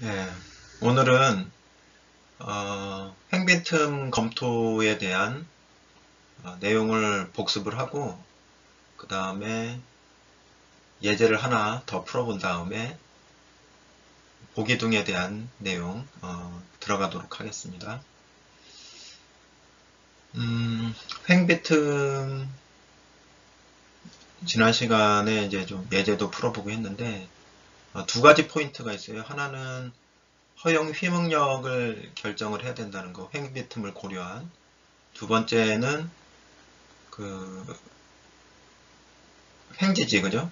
예, 오늘은 횡빈틈 검토에 대한 내용을 복습을 하고 그 다음에 예제를 하나 더 풀어본 다음에 보기둥에 대한 내용 들어가도록 하겠습니다. 횡빈틈 지난 시간에 이제 좀 예제도 풀어보고 했는데 두 가지 포인트가 있어요. 하나는 허용 휘응력을 결정을 해야 된다는 거, 횡빈틈을 고려한. 두 번째는 그 횡지지, 그죠?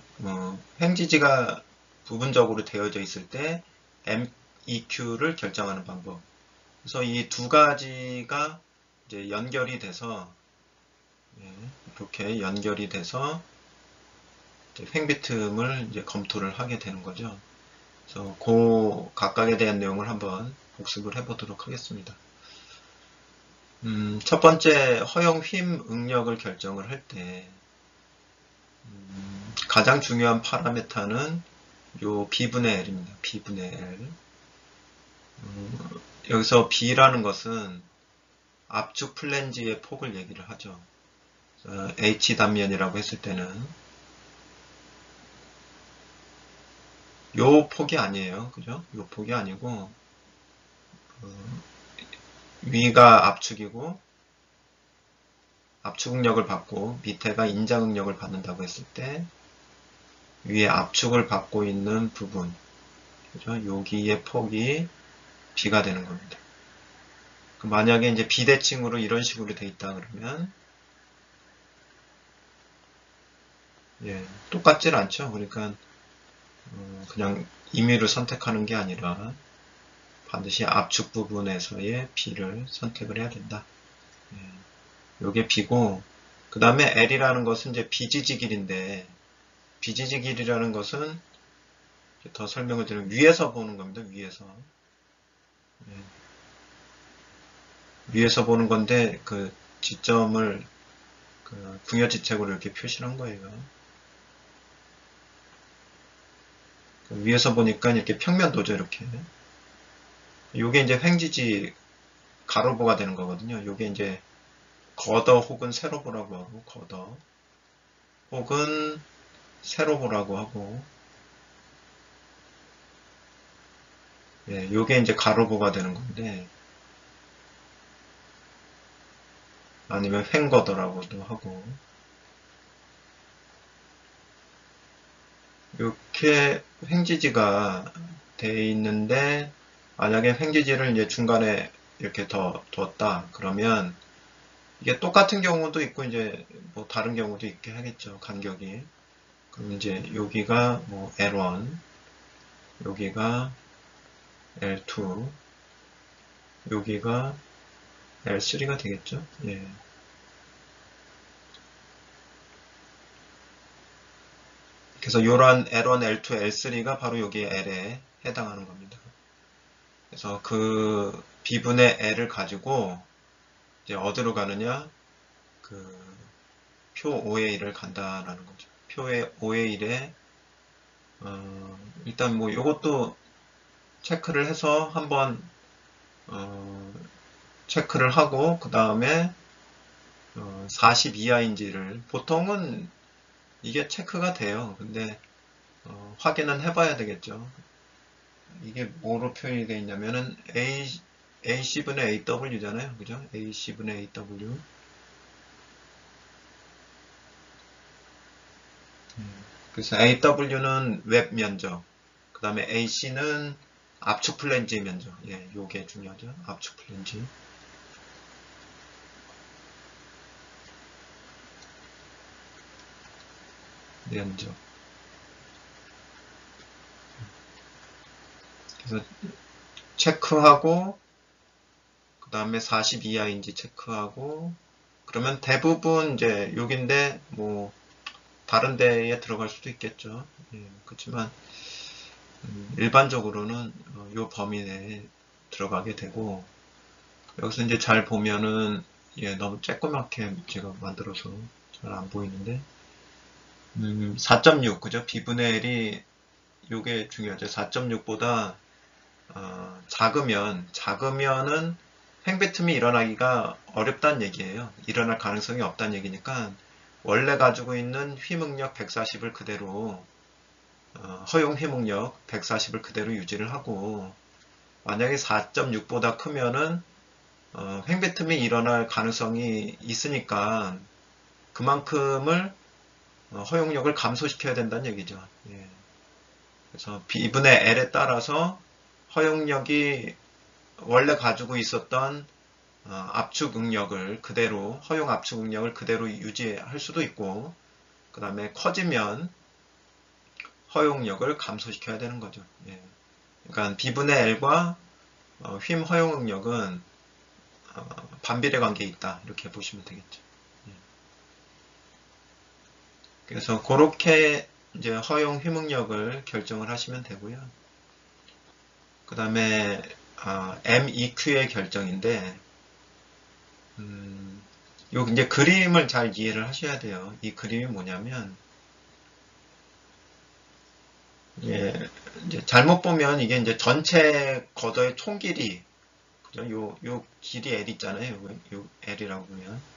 횡지지가 부분적으로 되어져 있을 때 MEQ를 결정하는 방법. 그래서 이 두 가지가 이제 연결이 돼서 이렇게 연결이 돼서 이제 횡비틈을 이제 검토를 하게 되는 거죠. 그래서 그 각각에 대한 내용을 한번 복습을 해보도록 하겠습니다. 첫 번째 허용 휨 응력을 결정을 할 때 가장 중요한 파라메타는 요 B분의 L입니다. B분의 L. 여기서 B라는 것은 압축 플랜지의 폭을 얘기를 하죠. H 단면이라고 했을 때는 요 폭이 아니에요. 그죠? 요 폭이 아니고 위가 압축이고 압축응력을 받고 밑에가 인장응력을 받는다고 했을 때 위에 압축을 받고 있는 부분, 그죠? 여기의 폭이 B가 되는 겁니다. 만약에 이제 비대칭으로 이런 식으로 돼 있다 그러면 똑같질 않죠. 그러니까 그냥 임의로 선택하는 게 아니라 반드시 압축 부분에서의 B를 선택을 해야 된다. 요게 B고, 그 다음에 L이라는 것은 이제 비지지 길인데, 비지지 길이라는 것은 더 설명을 드리면 위에서 보는 겁니다. 위에서 보는 건데 그 지점을 그 궁여지책으로 이렇게 표시를 한 거예요. 위에서 보니까 이렇게 평면도죠. 이렇게. 요게 이제 횡지지 가로보가 되는 거거든요. 요게 이제 거더 혹은 세로보라고 하고, 거더 혹은 세로보라고 하고, 요게 이제 가로보가 되는 건데, 아니면 횡거더라고도 하고, 이렇게 횡지지가 돼 있는데, 만약에 횡지지를 이제 중간에 이렇게 더 뒀다 그러면 이게 똑같은 경우도 있고 이제 뭐 다른 경우도 있게 하겠죠. 간격이. 그럼 이제 여기가 뭐 L1, 여기가 L2, 여기가 L3가 되겠죠. 예. 그래서 이런 L1, L2, L3가 바로 여기 L에 해당하는 겁니다. 그래서 그 B분의 L을 가지고 이제 어디로 가느냐? 그 표 5의 1을 간다라는 거죠. 표의 5의 1에 일단 뭐 이것도 체크를 해서 한번 체크를 하고 그 다음에 40 이하인지를 보통은 이게 체크가 돼요. 근데 확인은 해봐야 되겠죠. 이게 뭐로 표현이 되어 있냐면은 AC분의 AW잖아요. 그죠? AC분의 AW. 그래서 AW는 웹 면적, 그 다음에 AC는 압축 플랜지 면적. 예, 요게 중요하죠. 압축 플랜지 면적. 그래서 체크하고, 그 다음에 40 이하인지 체크하고, 그러면 대부분 이제 여긴데, 뭐, 다른 데에 들어갈 수도 있겠죠. 예, 그렇지만, 일반적으로는 이 범위 내에 들어가게 되고, 여기서 이제 잘 보면은, 너무 쬐끄맣게 제가 만들어서 잘 안 보이는데, 4.6, 그죠? B분의 1이, 요게 중요하죠. 4.6보다 작으면은 횡배틈이 일어나기가 어렵다는 얘기예요. 일어날 가능성이 없다는 얘기니까 원래 가지고 있는 휘묵력 140을 그대로 허용 휘묵력 140을 그대로 유지를 하고 만약에 4.6보다 크면은 횡배틈이 일어날 가능성이 있으니까 그만큼을 허용력을 감소시켜야 된다는 얘기죠. 예. 그래서 B분의 L에 따라서 허용력이 원래 가지고 있었던 압축 응력을 그대로 허용 압축 응력을 그대로 유지할 수도 있고 그 다음에 커지면 허용력을 감소시켜야 되는 거죠. 예. 그러니까 B분의 L과 휨 허용 응력은 반비례 관계에 있다 이렇게 보시면 되겠죠. 예. 그래서 그렇게 이제 허용 휨 응력을 결정을 하시면 되고요. 그 다음에 MEQ의 결정인데 요 이제 그림을 잘 이해를 하셔야 돼요. 이 그림이 뭐냐면 예, 이제 잘못 보면 이게 이제 전체 걷어의 총 길이 그죠? 요 길이 L 있잖아요. 요 L이라고 보면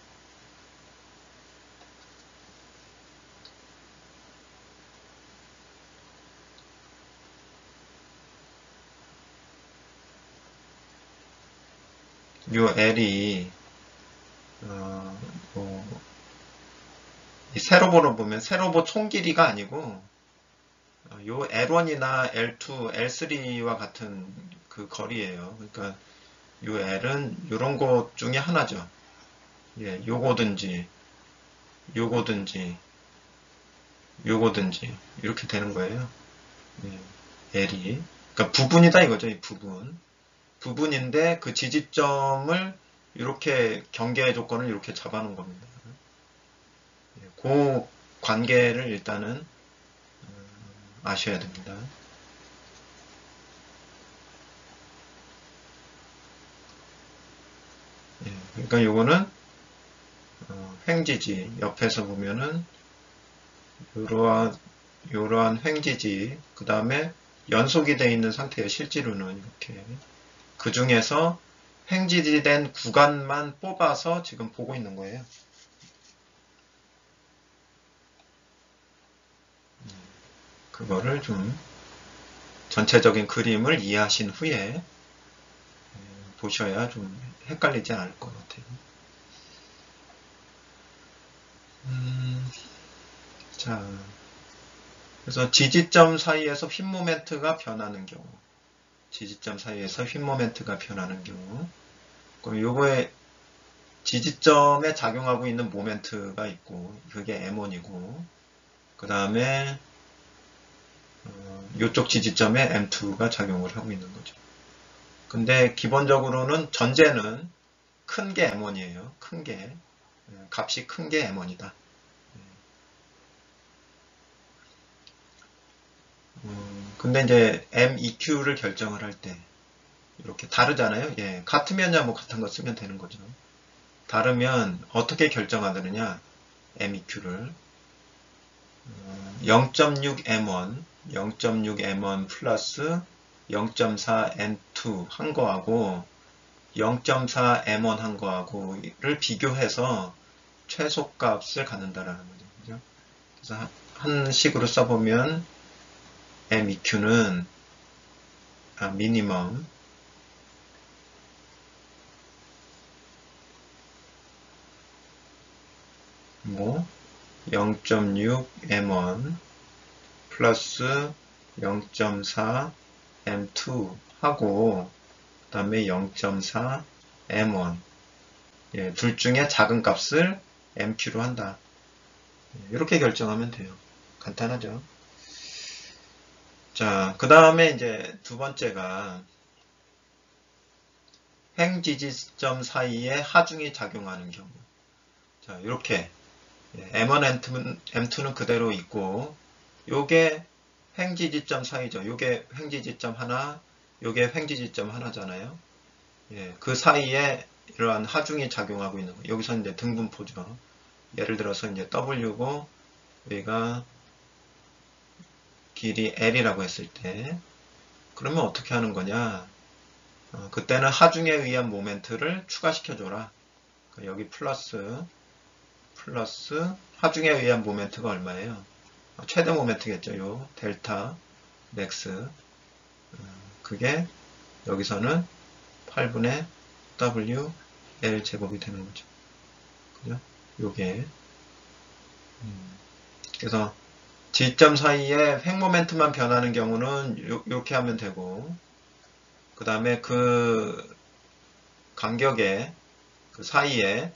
요 L이 이 세로보로 보면 세로보 총 길이가 아니고 요 L1이나 L2, L3와 같은 그 거리예요. 그러니까 요 L은 요런 것 중에 하나죠. 예, 요거든지 요거든지 요거든지 이렇게 되는 거예요. 예, L이 그러니까 부분이다 이거죠. 이 부분인데 그 지지점을 이렇게 경계 조건을 이렇게 잡아놓은 겁니다. 예, 그 관계를 일단은 아셔야 됩니다. 예, 그러니까 요거는 횡지지 옆에서 보면은 이러한 횡지지 그 다음에 연속이 되어 있는 상태예요. 실제로는 이렇게 그 중에서 횡지된 구간만 뽑아서 지금 보고 있는 거예요. 그거를 좀 전체적인 그림을 이해하신 후에 보셔야 좀 헷갈리지 않을 것 같아요. 자, 그래서 지지점 사이에서 휨 모멘트가 변하는 경우 지지점 사이에서 휨 모멘트가 변하는 경우 그럼 요거에 지지점에 작용하고 있는 모멘트가 있고 그게 M1이고 그 다음에 이쪽 지지점에 M2가 작용을 하고 있는 거죠. 근데 기본적으로는 전제는 큰 게 M1이에요. 큰 게 값이 큰 게 M1이다. 근데 이제 MEQ를 결정을 할 때 이렇게 다르잖아요. 예, 같으면야 뭐 같은 거 쓰면 되는 거죠. 다르면 어떻게 결정하느냐 MEQ를 0.6M1 0.6M1 플러스 0.4M2 한 거하고 0.4M1 한 거하고를 비교해서 최소값을 갖는다라는 거죠. 그죠? 그래서 한 식으로 써보면 MEQ는 미니멈 뭐 0.6M1 플러스 0.4M2 하고 그 다음에 0.4M1 예, 둘 중에 작은 값을 MQ로 한다. 이렇게 결정하면 돼요. 간단하죠. 자, 그 다음에 이제 두 번째가 횡지지점 사이에 하중이 작용하는 경우. 자, 이렇게 M1, M2는 그대로 있고 요게 횡지지점 사이죠. 요게 횡지지점 하나, 요게 횡지지점 하나잖아요. 예, 그 사이에 이러한 하중이 작용하고 있는 거예요. 여기서 이제 등분포죠. 예를 들어서 이제 W고 여기가 길이 L이라고 했을 때 그러면 어떻게 하는 거냐? 그때는 하중에 의한 모멘트를 추가시켜줘라. 여기 플러스 하중에 의한 모멘트가 얼마예요? 최대 모멘트겠죠. 요 델타 맥스. 그게 여기서는 8분의 W L 제곱이 되는 거죠. 그죠? 요게. 그래서 지점 사이에 획 모멘트만 변하는 경우는 이렇게 하면 되고, 그 다음에 그 간격의 그 사이에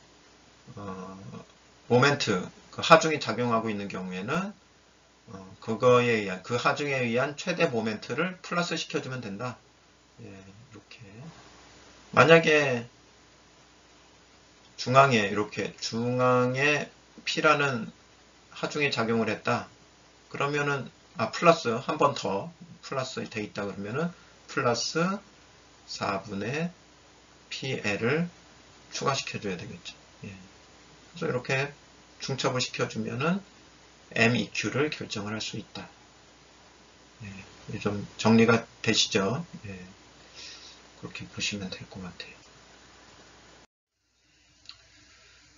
모멘트, 그 하중이 작용하고 있는 경우에는 그거에 의한 그 하중에 의한 최대 모멘트를 플러스 시켜주면 된다. 예, 이렇게. 만약에 중앙에 P라는 하중이 작용을 했다. 그러면은 플러스 한 번 더 플러스 돼 있다 그러면은 플러스 4분의 PL을 추가시켜줘야 되겠죠. 예. 그래서 이렇게 중첩을 시켜주면은 MEQ를 결정을 할 수 있다. 예. 좀 정리가 되시죠? 예. 그렇게 보시면 될 것 같아요.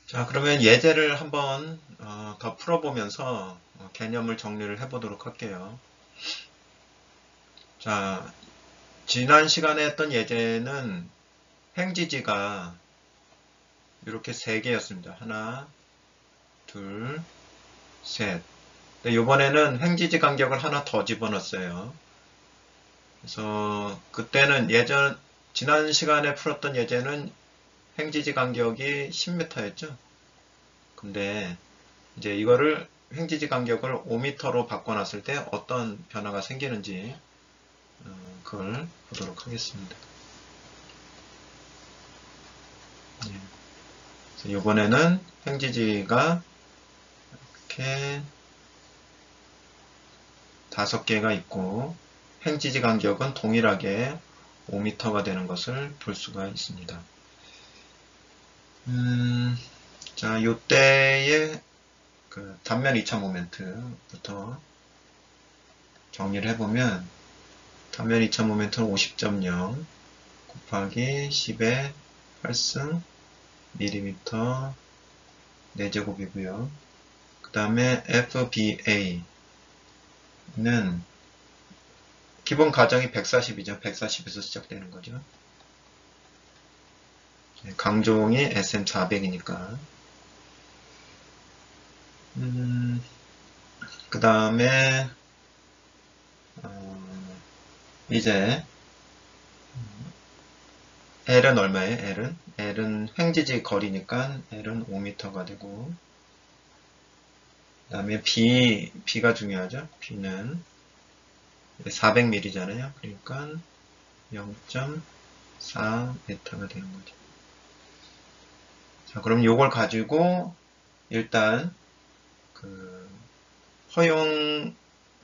자, 그러면 예제를 한번 더 풀어보면서 개념을 정리를 해보도록 할게요. 자, 지난 시간에 했던 예제는 횡지지가 이렇게 3개였습니다. 하나, 둘, 셋. 이번에는 횡지지 간격을 하나 더 집어넣었어요. 그래서 그때는 지난 시간에 풀었던 예제는 횡지지 간격이 10m였죠. 근데 이제 이거를 횡지지 간격을 5m로 바꿔놨을 때 어떤 변화가 생기는지 그걸 보도록 하겠습니다. 그래서 이번에는 횡지지가 이렇게 5개가 있고 횡지지 간격은 동일하게 5m가 되는 것을 볼 수가 있습니다. 자, 이때의 그 단면 2차 모멘트부터 정리를 해보면 단면 2차 모멘트는 50.0 곱하기 10의 8승 밀리미터 4제곱이고요. 그 다음에 FBA는 기본 가정이 140이죠. 140에서 시작되는 거죠. 강종이 SM400이니까. 그 다음에 이제 L은 얼마예요? L은 횡지지 거리니까 L은 5m가 되고 그 다음에 B가 중요하죠. B는 400mm잖아요. 그러니까 0.4m가 되는 거죠. 자, 그럼 요걸 가지고 일단 그 허용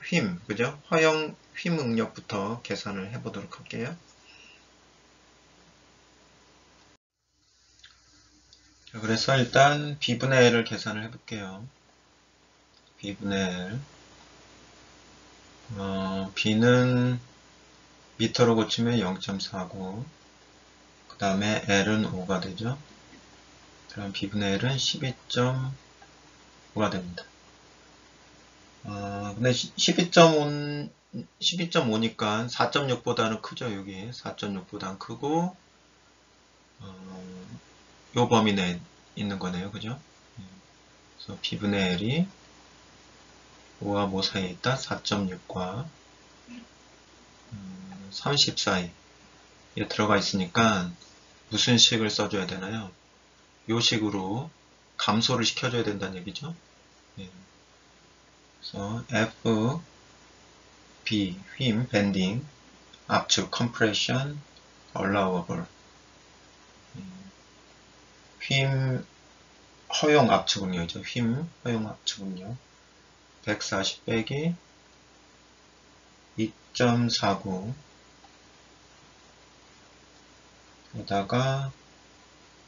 휨, 그죠? 허용 휨 응력부터 계산을 해보도록 할게요. 자, 그래서 일단 B분의 L을 계산을 해볼게요. B분의 L. B는 미터로 고치면 0.4고, 그 다음에 L은 5가 되죠. 그럼 B분의 L은 12.5가 됩니다. 근데 12.5니까 4.6보다는 크죠, 여기. 4.6보다는 크고, 요 범위 내에 있는 거네요, 그죠? 그래서 B분의 L이 5와 5 사이에 있다. 4.6과 30 사이에 들어가 있으니까 무슨 식을 써줘야 되나요? 요 식으로 감소를 시켜줘야 된다는 얘기죠. 그래서 F, B, 휨, 밴딩, 압축, compression, allowable. 휨 허용 압축 응력이죠. 휨 허용 압축 응력 140 빼기 2.49 에다가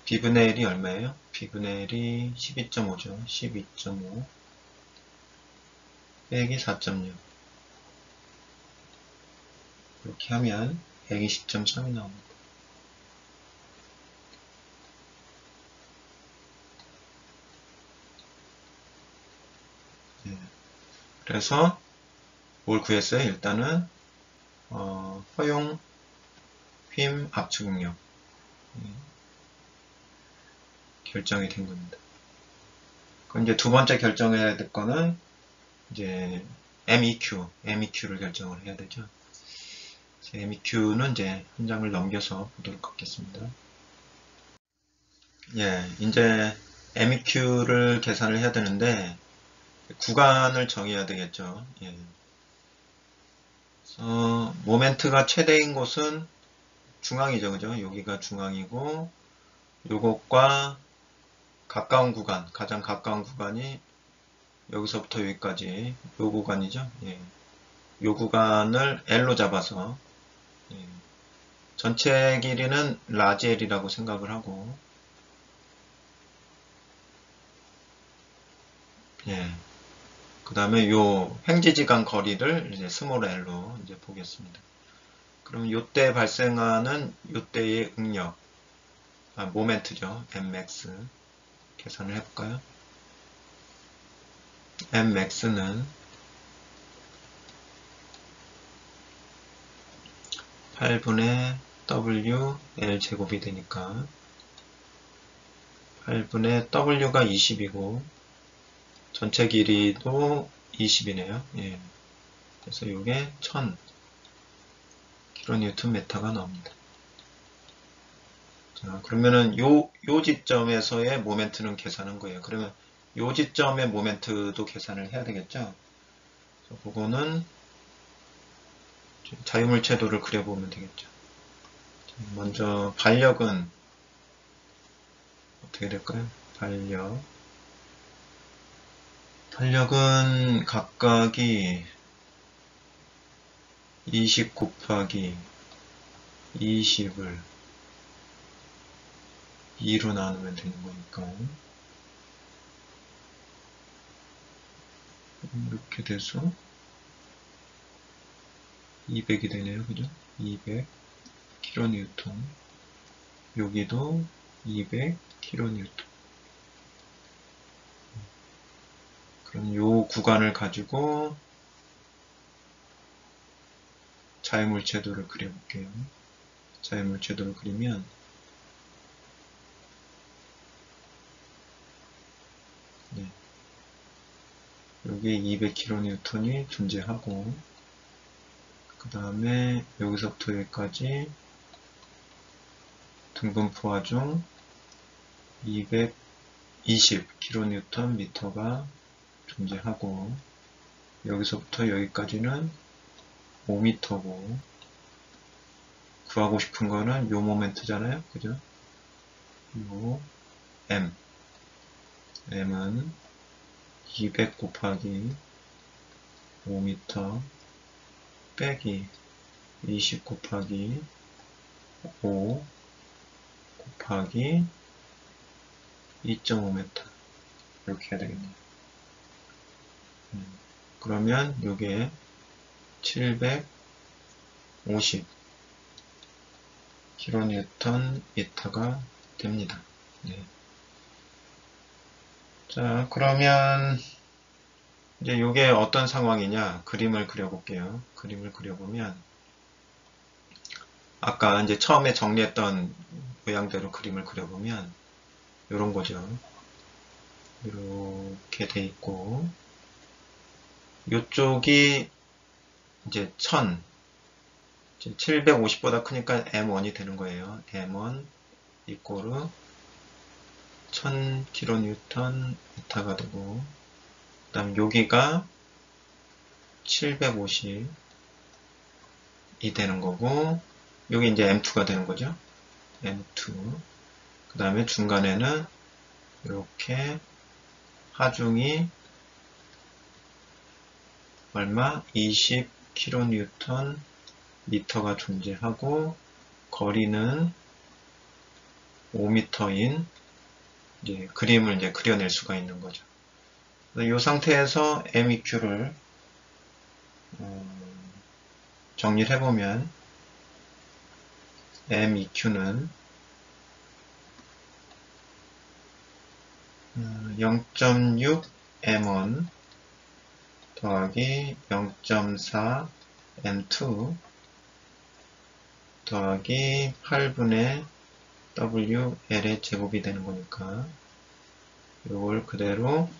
B분의 L이 얼마예요? B분의 L이 12.5죠. 12.5 빼기 4.6 이렇게 하면 120.3이 나옵니다. 예. 그래서 뭘 구했어요? 일단은 허용 휨 압축 능력 결정이 된 겁니다. 그럼 이제 두 번째 결정해야 될 거는 이제 MEQ를 결정을 해야 되죠. MEQ는 이제 한 장을 넘겨서 보도록 하겠습니다. 예, 이제 MEQ를 계산을 해야 되는데 구간을 정해야 되겠죠. 예. 모멘트가 최대인 곳은 중앙이죠, 그죠? 여기가 중앙이고 요것과 가까운 구간, 가장 가까운 구간이 여기서부터 여기까지 요 구간이죠. 예. 요 구간을 L로 잡아서 예. 전체 길이는 라지 L이라고 생각을 하고 예. 그 다음에 요 횡지지간 거리를 이제 스몰 L로 이제 보겠습니다. 그럼 요때 발생하는 요때의 응력, 모멘트죠. Mmax 계산을 해볼까요? Mmax는 8분의 W L 제곱이 되니까 8분의 W가 20이고 전체 길이도 20이네요. 예. 그래서 이게 1000kNm가 나옵니다. 자, 그러면은 요 지점에서의 모멘트는 계산한 거예요. 그러면 요 지점의 모멘트도 계산을 해야 되겠죠? 그래서 그거는 자유물체도를 그려보면 되겠죠. 먼저 반력은 어떻게 될까요? 반력은 각각이 20 곱하기 20을 2로 나누면 되는 거니까 이렇게 돼서 200이 되네요. 그죠? 200kN. 여기도 200kN. 그럼 요 구간을 가지고 자유물체도를 그려볼게요. 자유물체도를 그리면 네. 여기에 200kN이 존재하고 그 다음에 여기서부터 여기까지 등분포화 중 220kNm가 존재하고 여기서부터 여기까지는 5m고 구하고 싶은 거는 요 모멘트잖아요. 그죠? 요 M은 200 곱하기 5m 빼기 20 곱하기 5 곱하기 2.5m 이렇게 해야 되겠네요. 그러면 이게 750kNm가 됩니다. 네. 자, 그러면 이제 이게 어떤 상황이냐 그림을 그려볼게요. 그림을 그려보면 아까 이제 처음에 정리했던 모양대로 그림을 그려보면 이런 거죠. 이렇게 돼 있고 이쪽이 이제 1000 750보다 크니까 M1이 되는 거예요. M1 이꼬르 1000kNm가 되고 그 다음 여기가 750이 되는 거고 여기 이제 M2가 되는 거죠. M2 그 다음에 중간에는 이렇게 하중이 얼마? 20kNm가 존재하고 거리는 5m인 이제 그림을 이제 그려낼 수가 있는 거죠. 이 상태에서 MEQ를 정리를 해보면 MEQ는 0.6 M1 더하기 0.4 M2 더하기 8분의 WL의 제곱이 되는 거니까 이걸 그대로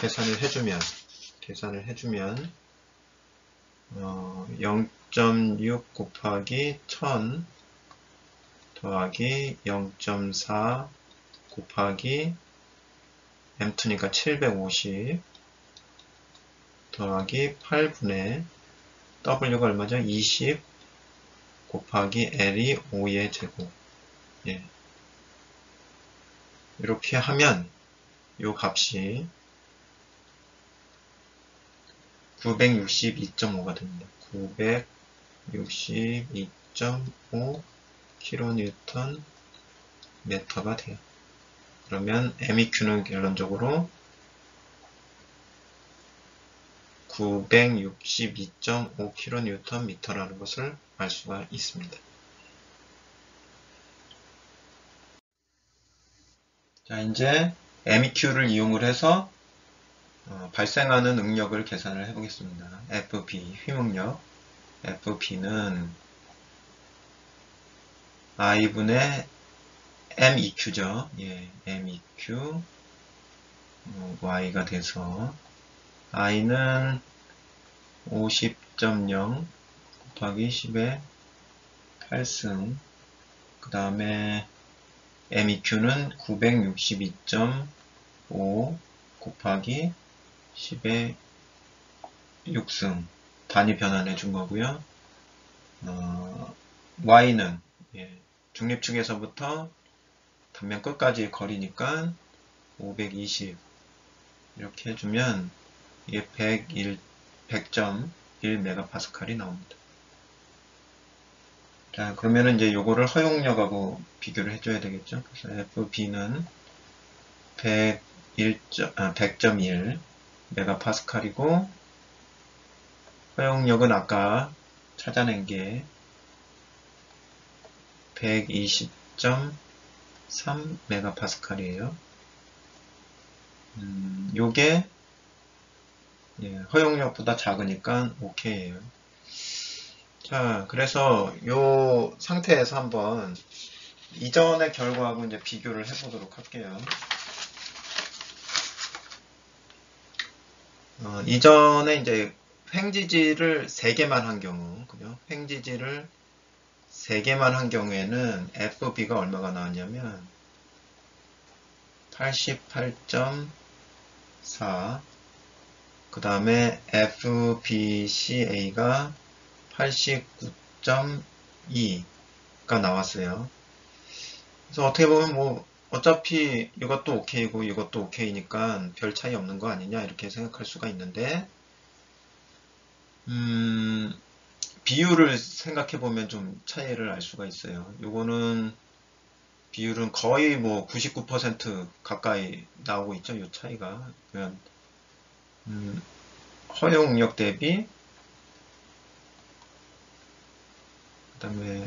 계산을 해주면 0.6 곱하기 1000 더하기 0.4 곱하기 M2니까 750 더하기 8분의 W가 얼마죠? 20 곱하기 L이 5의 제곱. 예. 이렇게 하면 요 값이 962.5가 됩니다. 962.5 kN m가 돼요. 그러면 MEQ는 결론적으로 962.5 kNm라는 것을 알 수가 있습니다. 자, 이제 MEQ를 이용을 해서 발생하는 응력을 계산을 해보겠습니다. FB, 휘응력. FB는 I분의 MEQ죠. 예, MEQ Y가 돼서 I는 50.0 곱하기 10의 8승 그 다음에 MEQ는 962.5 곱하기 10의 6승 단위 변환해 준 거고요. Y는 중립축에서부터 단면 끝까지 거리니까 520 이렇게 해주면 이게 100.1MPa이 나옵니다. 자, 그러면은 이제 요거를 허용력하고 비교를 해줘야 되겠죠. 그래서 FB는 100.1 메가파스칼이고 허용력은 아까 찾아낸 게 120.3 메가파스칼이에요. 요게 허용력보다 작으니까 OK예요. 자, 그래서 요 상태에서 한번 이전의 결과하고 이제 비교를 해보도록 할게요. 이전에 이제 횡지지를 3개만 한 경우, 그죠? 횡지지를 3개만 한 경우에는 FB가 얼마가 나왔냐면 88.4, 그 다음에 FBCA가 89.2가 나왔어요. 그래서 어떻게 보면 뭐 어차피 이것도 OK이고 이것도 OK니까 별 차이 없는 거 아니냐 이렇게 생각할 수가 있는데 비율을 생각해 보면 좀 차이를 알 수가 있어요. 요거는 비율은 거의 뭐 99% 가까이 나오고 있죠. 이 차이가. 그러면 허용 응력 대비 그 다음에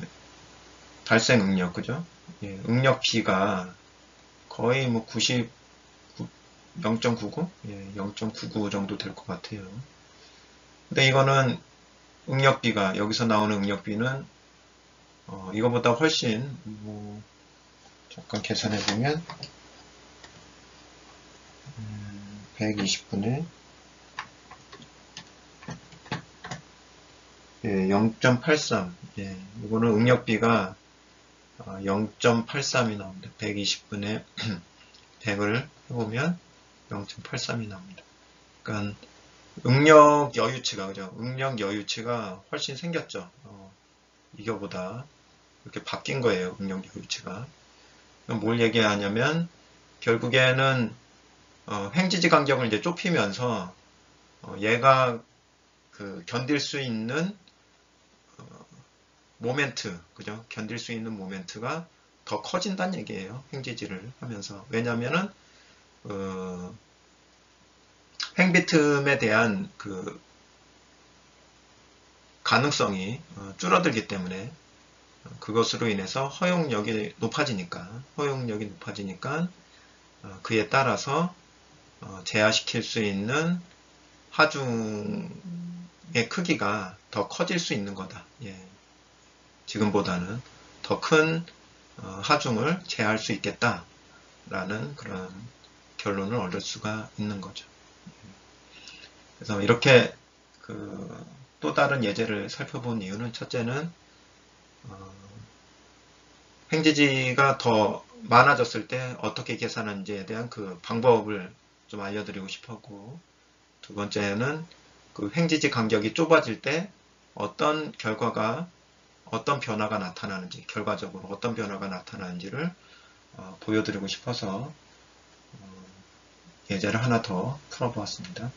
발생 응력, 그죠? 예, 응력 B가 거의 뭐 0.99? 예, 0.99 정도 될 것 같아요. 근데 이거는 응력 B가, 여기서 나오는 응력 B는, 이거보다 훨씬, 잠깐 계산해보면, 120분의, 예, 0.83. 예, 이거는 응력 B가 0.83이 나옵니다. 120분의 100을 해보면 0.83이 나옵니다. 그러니까 응력 여유치가, 그죠? 응력 여유치가 훨씬 생겼죠. 이거보다 이렇게 바뀐 거예요. 응력 여유치가. 뭘 얘기하냐면 결국에는 횡지지 간격을 이제 좁히면서 얘가 그 견딜 수 있는 모멘트, 그죠? 견딜 수 있는 모멘트가 더 커진다는 얘기예요. 횡지지를 하면서. 왜냐면은 횡비틈에 대한 그 가능성이 줄어들기 때문에 그것으로 인해서 허용력이 높아지니까 그에 따라서 제어시킬 수 있는 하중의 크기가 더 커질 수 있는 거다. 예. 지금보다는 더 큰 하중을 제어할 수 있겠다라는 그런 결론을 얻을 수가 있는 거죠. 그래서 이렇게 또 다른 예제를 살펴본 이유는 첫째는 횡재지가 더 많아졌을 때 어떻게 계산하는지에 대한 그 방법을 좀 알려드리고 싶었고, 두 번째는 그 횡재지 간격이 좁아질 때 어떤 변화가 나타나는지, 결과적으로 어떤 변화가 나타나는지를 보여드리고 싶어서 예제를 하나 더 풀어보았습니다.